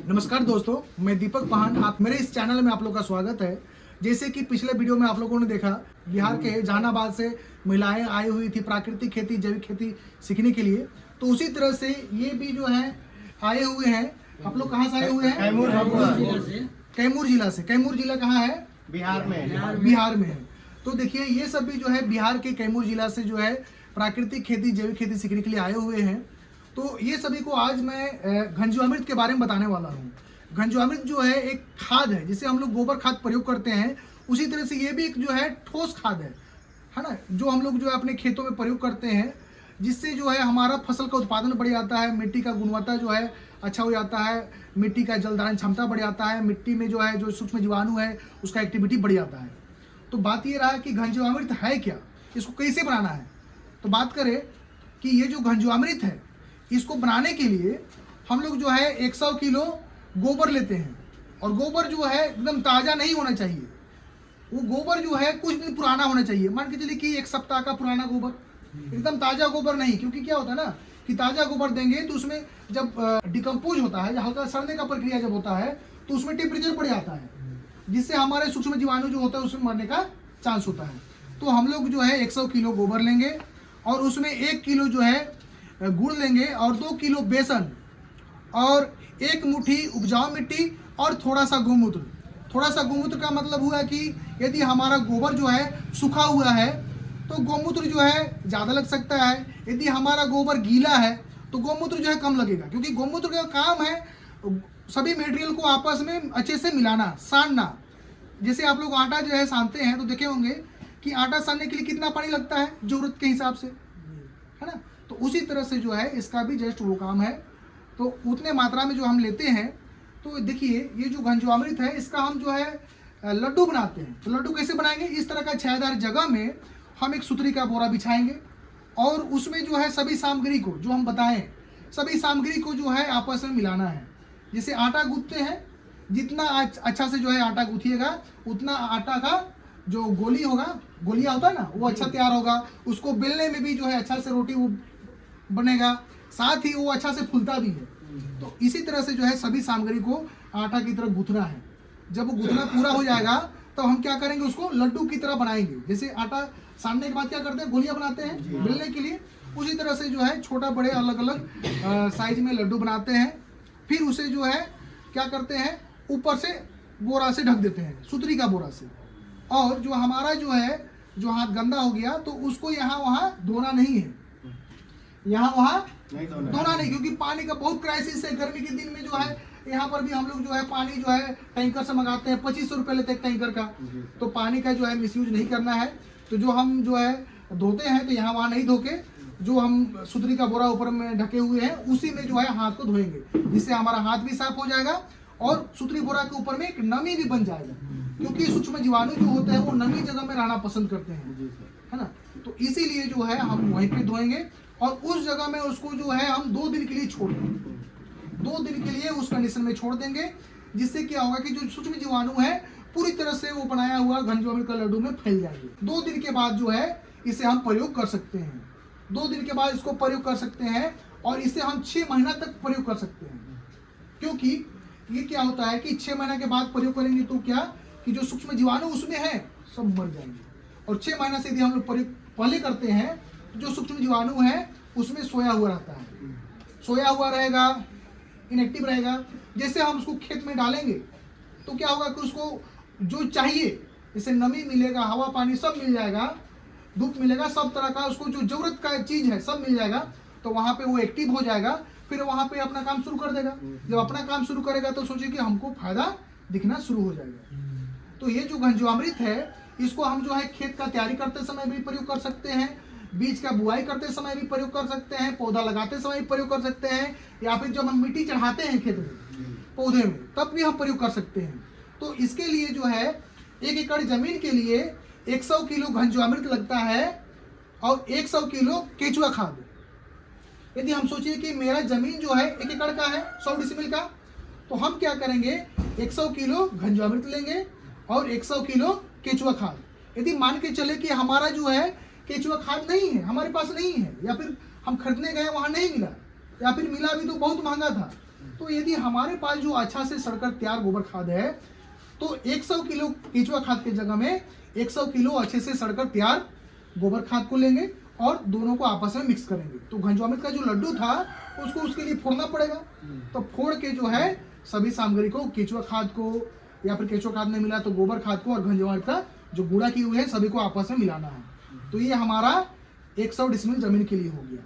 नमस्कार दोस्तों, मैं दीपक पाहन। आप मेरे इस चैनल में आप लोग का स्वागत है। जैसे कि पिछले वीडियो में आप लोगों ने देखा, बिहार के जहानाबाद से महिलाएं आई हुई थी प्राकृतिक खेती, जैविक खेती सीखने के लिए। तो उसी तरह से ये भी जो है आए हुए हैं। आप लोग कहाँ से आए हुए हैं? कैमूर जिला से। कैमूर जिला कहाँ है? बिहार में है। तो देखिए, ये सब भी जो है बिहार के कैमूर जिला से जो है प्राकृतिक खेती, जैविक खेती सीखने के लिए आए हुए हैं। तो ये सभी को आज मैं घनजीवामृत के बारे में बताने वाला हूँ। घनजीवामृत जो है एक खाद है, जिसे हम लोग गोबर खाद प्रयोग करते हैं। उसी तरह से ये भी एक जो है ठोस खाद है ना, जो हम लोग जो है अपने खेतों में प्रयोग करते हैं, जिससे जो है हमारा फसल का उत्पादन बढ़ जाता है, मिट्टी का गुणवत्ता जो है अच्छा हो जाता है, मिट्टी का जल धारण क्षमता बढ़ जाता है, मिट्टी में जो है जो सूक्ष्म जीवाणु है उसका एक्टिविटी बढ़ जाता है। तो बात ये रहा कि घनजीवामृत है क्या, इसको कैसे बनाना है। तो बात करें कि ये जो घनजीवामृत है, इसको बनाने के लिए हम लोग जो है 100 किलो गोबर लेते हैं। और गोबर जो है एकदम ताज़ा नहीं होना चाहिए। वो गोबर जो है कुछ दिन पुराना होना चाहिए। मान के चलिए कि 1 सप्ताह का पुराना गोबर, एकदम ताज़ा गोबर नहीं। क्योंकि क्या होता है ना कि ताज़ा गोबर देंगे तो उसमें जब डिकम्पोज होता है, हल्का सड़ने का प्रक्रिया जब होता है, तो उसमें टेम्परेचर बढ़ जाता है, जिससे हमारे सूक्ष्म जीवाणु जो होता है उसमें मरने का चांस होता है। तो हम लोग जो है 100 किलो गोबर लेंगे और उसमें 1 किलो जो है गुड़ लेंगे और 2 किलो बेसन और 1 मुट्ठी उपजाऊ मिट्टी और थोड़ा सा गोमूत्र। थोड़ा सा गोमूत्र का मतलब हुआ कि यदि हमारा गोबर जो है सूखा हुआ है तो गोमूत्र जो है ज़्यादा लग सकता है। यदि हमारा गोबर गीला है तो गोमूत्र जो है कम लगेगा। क्योंकि गोमूत्र का काम है सभी मटेरियल को आपस में अच्छे से मिलाना, सानना। जैसे आप लोग आटा जो है सानते हैं तो देखे होंगे कि आटा सानने के लिए कितना पानी लगता है ज़रूरत के हिसाब से, है ना। तो उसी तरह से जो है इसका भी जस्ट वो काम है। तो उतने मात्रा में जो हम लेते हैं, तो देखिए ये जो घनजीवामृत है इसका हम जो है लड्डू बनाते हैं। तो लड्डू कैसे बनाएंगे? इस तरह का छायादार जगह में हम एक सुतरी का बोरा बिछाएंगे और उसमें जो है सभी सामग्री को, जो हम बताएं, सभी सामग्री को जो है आपस में मिलाना है। जैसे आटा गूंथते हैं, जितना अच्छा से जो है आटा गूंथिएगा उतना आटा का जो गोली होगा, गोलिया होता है ना, वो अच्छा तैयार होगा। उसको बेलने में भी जो है अच्छा से रोटी वो बनेगा, साथ ही वो अच्छा से फूलता भी है। तो इसी तरह से जो है सभी सामग्री को आटा की तरह गूंथना है। जब वो गूंथना पूरा हो जाएगा तो हम क्या करेंगे, उसको लड्डू की तरह बनाएंगे। जैसे आटा सानने के बाद क्या करते हैं, गोलियां बनाते हैं बेलने के लिए, उसी तरह से जो है छोटा बड़े अलग अलग साइज में लड्डू बनाते हैं। फिर उसे जो है क्या करते हैं, ऊपर से बोरा से ढक देते हैं, सुतरी का बोरा से। और जो हमारा जो है जो हाथ गंदा हो गया तो उसको यहाँ वहाँ धोना नहीं है, यहाँ वहाँ धोना नहीं। क्योंकि पानी का बहुत क्राइसिस है। गर्मी के दिन में जो है यहाँ पर भी हम लोग जो है पानी जो है टैंकर से मंगाते हैं, 2500 रुपये लेते हैं टैंकर का। तो पानी का जो है मिसयूज नहीं करना है। तो जो हम जो है धोते हैं तो यहाँ वहाँ नहीं धो के, जो हम सुतरी का बोरा ऊपर में ढके हुए हैं उसी में जो है हाथ को धोएंगे, जिससे हमारा हाथ भी साफ हो जाएगा और सुतरी बोरा के ऊपर में एक नमी भी बन जाएगा। क्योंकि सूक्ष्म जीवाणु जो होते हैं वो नमी जगह में रहना पसंद करते हैं, है ना। तो इसीलिए जो है हम वहीं पे धोएंगे और उस जगह में उसको जो है हम 2 दिन के लिए छोड़ देंगे। 2 दिन के लिए उस कंडीशन में छोड़ देंगे, जिससे क्या होगा कि जो सूक्ष्म जीवाणु है पूरी तरह से वो बनाया हुआ घनजीवामृत का लड्डू में फैल जाएंगे। 2 दिन के बाद जो है इसे हम प्रयोग कर सकते हैं। 2 दिन के बाद इसको प्रयोग कर सकते हैं और इसे हम 6 महीना तक प्रयोग कर सकते हैं। क्योंकि ये क्या होता है कि 6 महीने के बाद प्रयोग करेंगे तो क्या कि जो सूक्ष्म जीवाणु उसमें है सब मर जाएंगे। और 6 महीना से यदि हम लोग प्रयोग पहले करते हैं, जो सूक्ष्म जीवाणु है उसमें सोया हुआ रहता है, सोया हुआ रहेगा, इनएक्टिव रहेगा। जैसे हम उसको खेत में डालेंगे तो क्या होगा कि उसको जो चाहिए, जैसे नमी मिलेगा, हवा पानी सब मिल जाएगा, धूप मिलेगा, सब तरह का उसको जो जरूरत का चीज़ है सब मिल जाएगा। तो वहाँ पे वो एक्टिव हो जाएगा, फिर वहाँ पे अपना काम शुरू कर देगा। जब अपना काम शुरू करेगा तो सोचिए कि हमको फायदा दिखना शुरू हो जाएगा। तो ये जो घनजीवामृत है इसको हम जो है खेत का तैयारी करते समय भी प्रयोग कर सकते हैं, बीज का बुआई करते समय भी प्रयोग कर सकते हैं, पौधा लगाते समय भी प्रयोग कर सकते हैं, या फिर जब हम मिट्टी चढ़ाते हैं खेत में पौधे में तब भी हम प्रयोग कर सकते हैं। तो इसके लिए जो है 1 एकड़ जमीन के लिए 100 किलो घनजीवामृत लगता है और 100 किलो केचुआ खाद। यदि हम सोचिए कि मेरा जमीन जो है 1 एकड़ का है, 100 डिसमिल का, तो हम क्या करेंगे, 100 किलो घनजीवामृत लेंगे और 100 किलो केचुआ खाद। यदि मान के चले कि हमारा जो है केचुआ खाद नहीं है, हमारे पास नहीं है, या फिर हम खरीदने गए वहाँ नहीं मिला, या फिर मिला भी तो बहुत महंगा था, तो यदि हमारे पास जो अच्छा से सड़कर तैयार गोबर खाद है, तो 100 किलो केचुआ खाद की जगह में 100 किलो अच्छे से सड़कर तैयार गोबर खाद को लेंगे और दोनों को आपस में मिक्स करेंगे। तो घंजवामित का जो लड्डू था उसको उसके लिए फोड़ना पड़ेगा। तो फोड़ के जो है सभी सामग्री को, केचुआ खाद को, या फिर केचुआ खाद नहीं मिला तो गोबर खाद को और घंजवामित का जो गुड़ा की हुई है सभी को आपस में मिलाना है। तो ये हमारा 100 डिसमिल जमीन के लिए हो गया।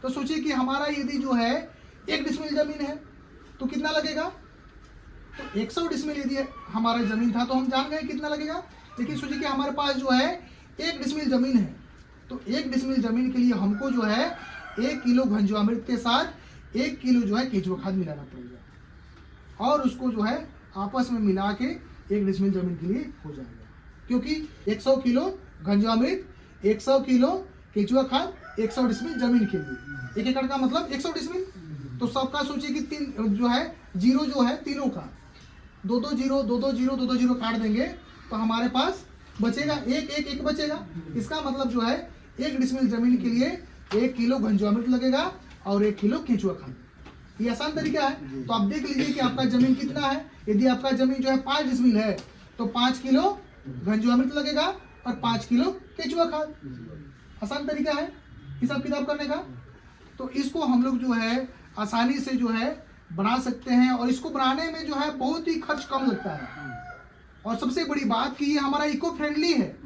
तो सोचिए कि हमारा यदि जो है 1 डिसमिल जमीन है तो कितना लगेगा। तो 100 डिसमिल यदि हमारा जमीन था तो हम जान गए कितना लगेगा। लेकिन सोचिए कि हमारे पास जो है 1 डिसमिल जमीन है, तो 1 डिसमिल जमीन के लिए हमको जो है 1 किलो घंजवामृत के साथ 1 किलो जो है केचुआ खाद मिलाना पड़ेगा और उसको जो है आपस में मिला के 1 डिसमिल जमीन के लिए हो जाएगा। क्योंकि 100 किलो घंजवामृत, 100 किलो केचुआ खाद, 100 डिसमिल जमीन के लिए, 1 एकड़ का मतलब 100 डिसमिल। तो सबका सोचिए कि 3 जो है जीरो जो है तीनों का 2-2 जीरो 2-2 जीरो 2-2 जीरो काट देंगे तो हमारे पास बचेगा 1-1-1 बचेगा। इसका मतलब जो है 1 डिसमिल जमीन के लिए 1 किलो घंजवामृत लगेगा और 1 किलो केचुआ खाद। ये आसान तरीका है। तो आप देख लीजिए कि आपका जमीन कितना है। यदि आपका जमीन जो है 5 डिसमिल है तो 5 किलो घंजवामृत लगेगा और 5 किलो केचुआ खाद। आसान तरीका है हिसाब किताब करने का। तो इसको हम लोग जो है आसानी से जो है बना सकते हैं और इसको बनाने में जो है बहुत ही खर्च कम लगता है। और सबसे बड़ी बात कि ये हमारा इको फ्रेंडली है।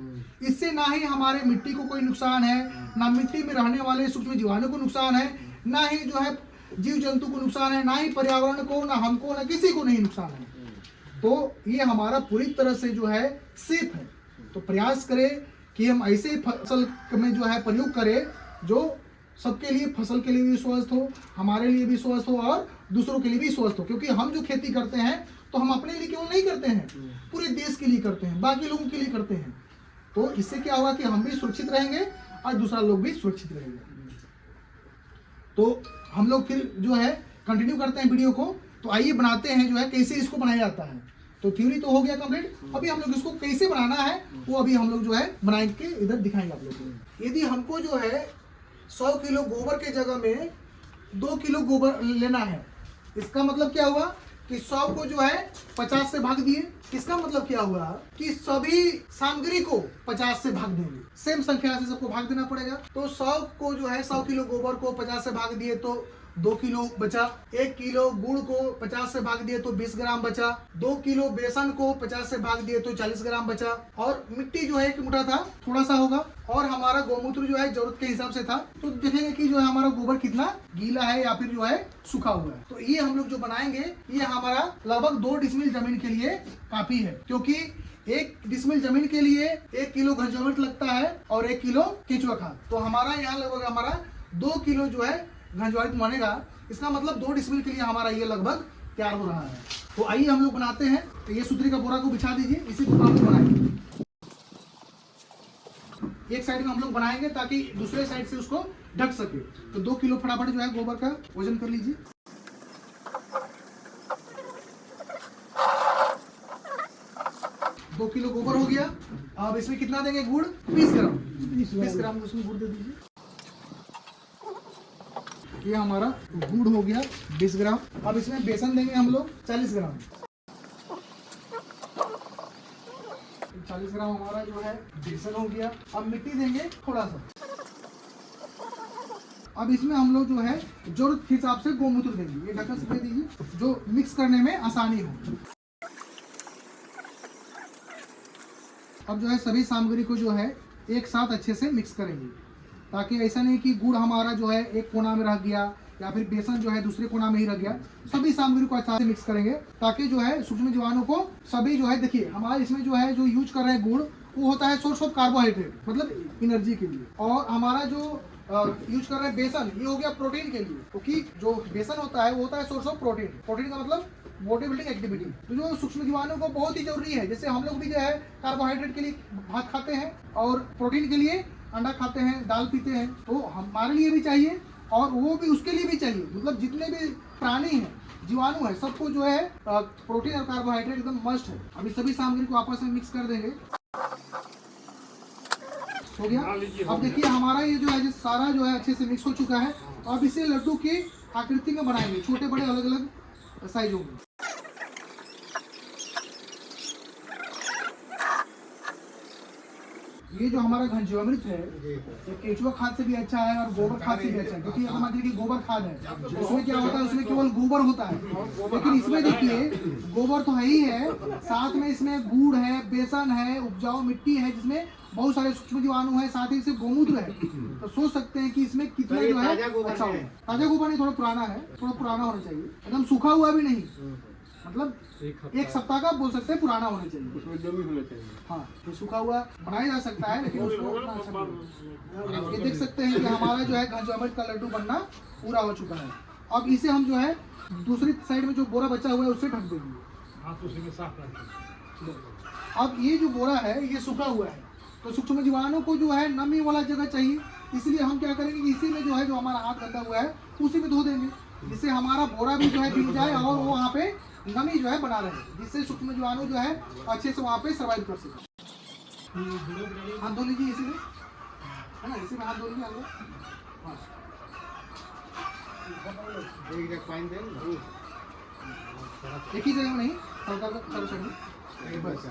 इससे ना ही हमारे मिट्टी को कोई नुकसान है, ना मिट्टी में रहने वाले सूक्ष्म जीवाणु को नुकसान है, ना ही जो है जीव जंतु को नुकसान है, ना ही पर्यावरण को, ना हमको, ना किसी को नहीं नुकसान है। तो ये हमारा पूरी तरह से जो है सेफ है। तो प्रयास करें कि हम ऐसे फसल में जो है प्रयोग करें जो सबके लिए, फसल के लिए भी स्वस्थ हो, हमारे लिए भी स्वस्थ हो और दूसरों के लिए भी स्वस्थ हो। क्योंकि हम जो खेती करते हैं तो हम अपने लिए केवल नहीं करते हैं, पूरे देश के लिए करते हैं, बाकी लोगों के लिए करते हैं। तो इससे क्या होगा कि हम भी सुरक्षित रहेंगे और दूसरा लोग भी सुरक्षित रहेंगे। तो हम लोग फिर जो है कंटिन्यू करते हैं वीडियो को। तो आइए बनाते हैं जो है कैसे इसको बनाया जाता है। तो थ्योरी तो हो गया कंप्लीट। अभी हम लोग इसको कैसे बनाना है वो अभी हम लोग जो है बना के इधर दिखाएंगे आप लोग को। यदि हमको जो है 100 किलो गोबर के जगह में 2 किलो गोबर लेना है, इसका मतलब क्या हुआ कि 100 को जो है 50 से भाग दिए। इसका मतलब क्या हुआ कि सभी सामग्री को 50 से भाग देंगे, सेम संख्या से सबको भाग देना पड़ेगा। तो 100 को जो है 100 किलो गोबर को 50 से भाग दिए तो 2 किलो बचा। 1 किलो गुड़ को 50 से भाग दिए तो 20 ग्राम बचा। 2 किलो बेसन को 50 से भाग दिए तो 40 ग्राम बचा। और मिट्टी जो है 1 मुठ्ठा था, थोड़ा सा होगा। और हमारा गौमूत्र जो है जरूरत के हिसाब से था। तो देखेंगे कि जो है हमारा गोबर कितना गीला है या फिर जो है सूखा हुआ है। तो ये हम लोग जो बनाएंगे ये हमारा लगभग 2 डिसमिल जमीन के लिए काफी है। क्योंकि 1 डिसमिल जमीन के लिए 1 किलो घंजवामृत लगता है और 1 किलो केचुआ खाद। तो हमारा यहाँ लगभग हमारा 2 किलो जो है घंजवामृत बनेगा। इसका मतलब 2 डिसमिल के लिए हमारा ये लगभग तैयार हो रहा है। तो आइए हम लोग बनाते हैं। तो ये सूत्री का बोरा को बिछा दीजिए, इसी को हम लोग बनाएंगे। एक साइड में हम लोग बनाएंगे ताकि दूसरे साइड से उसको ढक सके। तो 2 किलो फटाफट जो है गोबर का वजन कर लीजिए। दो किलो गोबर हो गया। अब इसमें कितना देंगे गुड़? 20 ग्राम। 20 ग्राम उसमें गुड़ दे दीजिए। ये हमारा गुड़ हो गया 20 ग्राम। अब इसमें बेसन देंगे हम लोग 40 ग्राम। 40 ग्राम हमारा जो है बेसन हो गया। अब मिट्टी देंगे थोड़ा सा। अब इसमें हम लोग जो है जरूरत के हिसाब से गौमूत्र देंगे। ये ढक्कन से दे दीजिए जो मिक्स करने में आसानी हो। अब जो है सभी सामग्री को जो है एक साथ अच्छे से मिक्स करेंगे, ताकि ऐसा नहीं कि गुड़ हमारा जो है एक कोना में रह गया या फिर बेसन जो है दूसरे कोना में ही रह गया। सभी सामग्री को अच्छे से मिक्स करेंगे ताकि जो है सूक्ष्म जीवाणु को सभी जो है, देखिए हमारे इसमें जो है जो यूज कर रहे हैं गुड़ वो होता है सोर्स ऑफ कार्बोहाइड्रेट, मतलब एनर्जी के लिए। और हमारा जो यूज कर रहे हैं बेसन, ये हो गया प्रोटीन के लिए। क्योंकि जो बेसन होता है वो होता है सोर्स ऑफ प्रोटीन। प्रोटीन का मतलब बॉडी बिल्डिंग एक्टिविटी। तो जो सूक्ष्म जीवाणु को बहुत ही जरूरी है। जैसे हम लोग भी जो है कार्बोहाइड्रेट के लिए भात खाते हैं और प्रोटीन के लिए अंडा खाते हैं, दाल पीते हैं। तो हमारे लिए भी चाहिए और वो भी उसके लिए भी चाहिए। मतलब जितने भी प्राणी हैं, जीवाणु है, सबको जो है प्रोटीन और कार्बोहाइड्रेट एकदम मस्ट है। अभी सभी सामग्री को आपस में मिक्स कर देंगे। हो गया। अब देखिए हमारा ये जो है सारा जो है अच्छे से मिक्स हो चुका है। अब इसे लड्डू की आकृति में बनाएंगे, छोटे बड़े अलग अलग साइज होगी। ये जो हमारा घनजीवामृत है ये केचुआ खाद से भी अच्छा है और गोबर खाद से भी अच्छा है, क्योंकि अगर मान लीजिए कि गोबर खाद है उसमें क्या होता है, उसमें केवल गोबर होता है, लेकिन इसमें देखिए गोबर तो है ही है, साथ में इसमें गुड़ है, बेसन है, उपजाऊ मिट्टी है जिसमें बहुत सारे सूक्ष्म जीवाणु है, साथ ही से गोमूत्र है। तो सोच सकते हैं कि इसमें कितना जो है अच्छा होगा। ताजा गोबर नहीं, थोड़ा पुराना है, थोड़ा पुराना होना चाहिए, एकदम सूखा हुआ भी नहीं, मतलब एक सप्ताह का बोल सकते हैं पुराना होना चाहिए, उसमें नमी होना चाहिए। हाँ तो सूखा हुआ बनाया जा सकता है, लेकिन उसको उतना अच्छा नहीं। ये देख सकते हैं कि हमारा जो है घनजीवामृत का लड्डू बनना पूरा हो चुका है। अब इसे हम जो है दूसरी साइड में जो बोरा बचा हुआ है उससे ढक देंगे। अब ये जो बोरा है ये सूखा हुआ है, तो सूक्ष्म जीवाणु को जो है नमी वाला जगह चाहिए, इसलिए हम क्या करेंगे कि इसी में जो है जो हमारा हाथ गंदा हुआ है उसी में धो देंगे, जिससे हमारा बोरा भी जो है भीग जाए और वो वहाँ पे नमी जो है बना रहे, जिससे सूक्ष्म जीवाणु जो है अच्छे से वहाँ पे सर्वाइव कर सके। हाथ धो लीजिए इसी में, है ना, इसी में हाथ धो लीजिए अंदर। एक ही जगह में नहीं, हल्का चारों साइड में बस।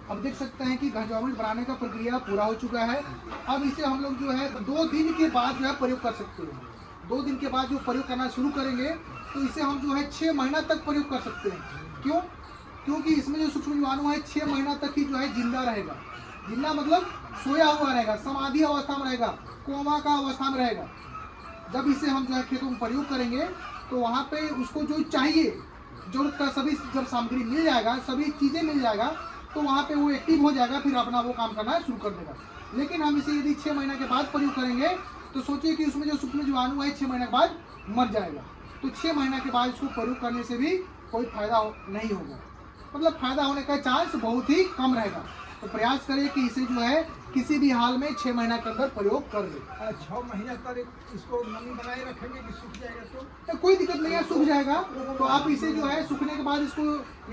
अब देख सकते हैं कि घनजीवामृत बनाने का प्रक्रिया पूरा हो चुका है। अब इसे हम लोग जो है 2 दिन के बाद जो है प्रयोग कर सकते हैं। 2 दिन के बाद जो प्रयोग करना शुरू करेंगे तो इसे हम जो है 6 महीना तक प्रयोग कर सकते हैं। क्यों? क्योंकि इसमें जो सूक्ष्म जीवाणु है 6 महीना तक ही जो है जिंदा रहेगा। जिंदा मतलब सोया हुआ रहेगा, समाधि अवस्था में रहेगा, कोमा का अवस्था में रहेगा। जब इसे हम जो है खेतों में प्रयोग करेंगे तो वहाँ पे उसको जो चाहिए जरूरत का सभी जब सामग्री मिल जाएगा, सभी चीज़ें मिल जाएगा, तो वहाँ पे वो एक्टिव हो जाएगा, फिर अपना वो काम करना शुरू कर देगा। लेकिन हम इसे यदि 6 महीने के बाद प्रयोग करेंगे तो सोचिए कि उसमें जो सूक्ष्म जीवाणु है 6 महीने के बाद मर जाएगा। तो 6 महीने के बाद इसको प्रयोग करने से भी कोई फायदा नहीं होगा, मतलब फायदा होने का चांस बहुत ही कम रहेगा। तो प्रयास करें कि इसे जो है किसी भी हाल में 6 महीना के अंदर प्रयोग कर ले। 6 महीना तक इसको नमी बनाए रखेंगे कि सूख जाएगा तो कोई दिक्कत नहीं है, सूख जाएगा। तो आप इसे जो है सूखने के बाद इसको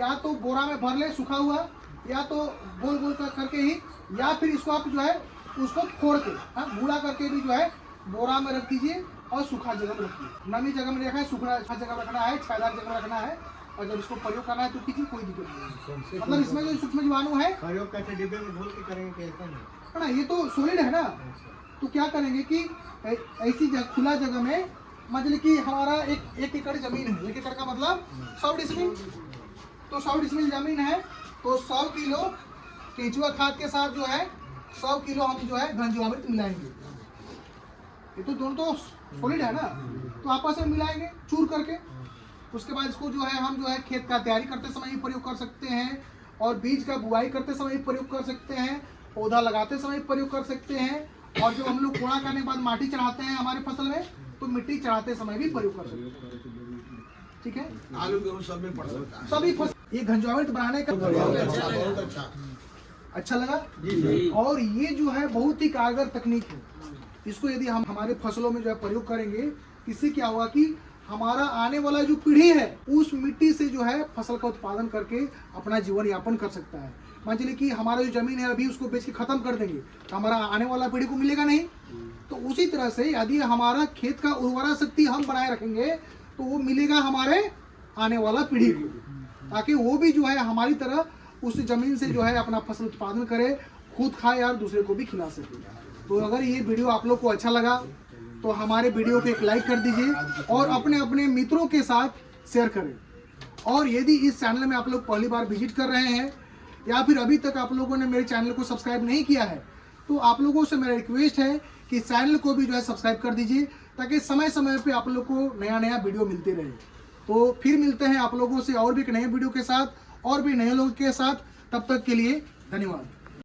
या तो बोरा में भर ले सूखा हुआ, या तो गोल गोल करके ही, या फिर इसको आप जो है उसको फोड़ के गूढ़ा करके भी जो है बोरा में रख दीजिए और सूखा जगह में रखिए। नमी जगह में रखना है, सूखा जगह में रखना है, छायादार जगह में रखना है, और जब इसको प्रयोग करना है तो कीजिए, कोई दिक्कत नहीं है। मतलब इसमें जो सूक्ष्म जीवाणु है प्रयोग कैसे डिब्बे में घोल के करेंगे कैसा नहीं है ना, ये तो सॉलिड है ना। तो क्या करेंगे कि ऐसी खुला जगह में, मतलब कि हमारा 1 एकड़ जमीन है, 1 एकड़ का मतलब 100 डिसमिल, तो 100 डिसमिल जमीन है, तो 100 किलो केंचुआ खाद के साथ जो है 100 किलो हम जो है घनजीवामृत मिलाएंगे। ये तो दोनों तो सॉलिड है ना, तो आपस में मिलाएंगे चूर करके। उसके बाद इसको जो है हम जो है खेत का तैयारी करते समय भी प्रयोग कर सकते हैं, और बीज का बुआई करते समय भी प्रयोग कर सकते हैं, पौधा लगाते समय भी प्रयोग कर सकते हैं, और जब हम लोग कोड़ा करने के बाद माटी चढ़ाते हैं हमारे फसल में तो मिट्टी चढ़ाते समय भी प्रयोग कर सकते हैं। ठीक है, आलू गेहूँ सब में पड़ सकता है। सभी फसल। ये घनजीवामृत बनाने का बहुत अच्छा लगा। और ये जो है बहुत ही कारगर तकनीक है। इसको यदि हम हमारे फसलों में जो है प्रयोग करेंगे, इससे क्या होगा कि हमारा आने वाला जो पीढ़ी है उस मिट्टी से जो है फसल का उत्पादन करके अपना जीवन यापन कर सकता है। मान चलिए कि हमारा जो जमीन है अभी उसको बेच के खत्म कर देंगे तो हमारा आने वाला पीढ़ी को मिलेगा नहीं। तो उसी तरह से यदि हमारा खेत का उर्वरा शक्ति हम बनाए रखेंगे तो वो मिलेगा हमारे आने वाला पीढ़ी को, ताकि वो भी जो है हमारी तरह उस जमीन से जो है अपना फसल उत्पादन करे, खुद खाए और दूसरे को भी खिला सके। तो अगर ये वीडियो आप लोग को अच्छा लगा तो हमारे वीडियो को एक लाइक कर दीजिए और अपने अपने मित्रों के साथ शेयर करें। और यदि इस चैनल में आप लोग पहली बार विजिट कर रहे हैं या फिर अभी तक आप लोगों ने मेरे चैनल को सब्सक्राइब नहीं किया है तो आप लोगों से मेरा रिक्वेस्ट है कि चैनल को भी जो है सब्सक्राइब कर दीजिए, ताकि समय समय पे आप लोग को नया नया वीडियो मिलते रहे। तो फिर मिलते हैं आप लोगों से और भी एक नए वीडियो के साथ और भी नए लोगों के साथ। तब तक के लिए धन्यवाद।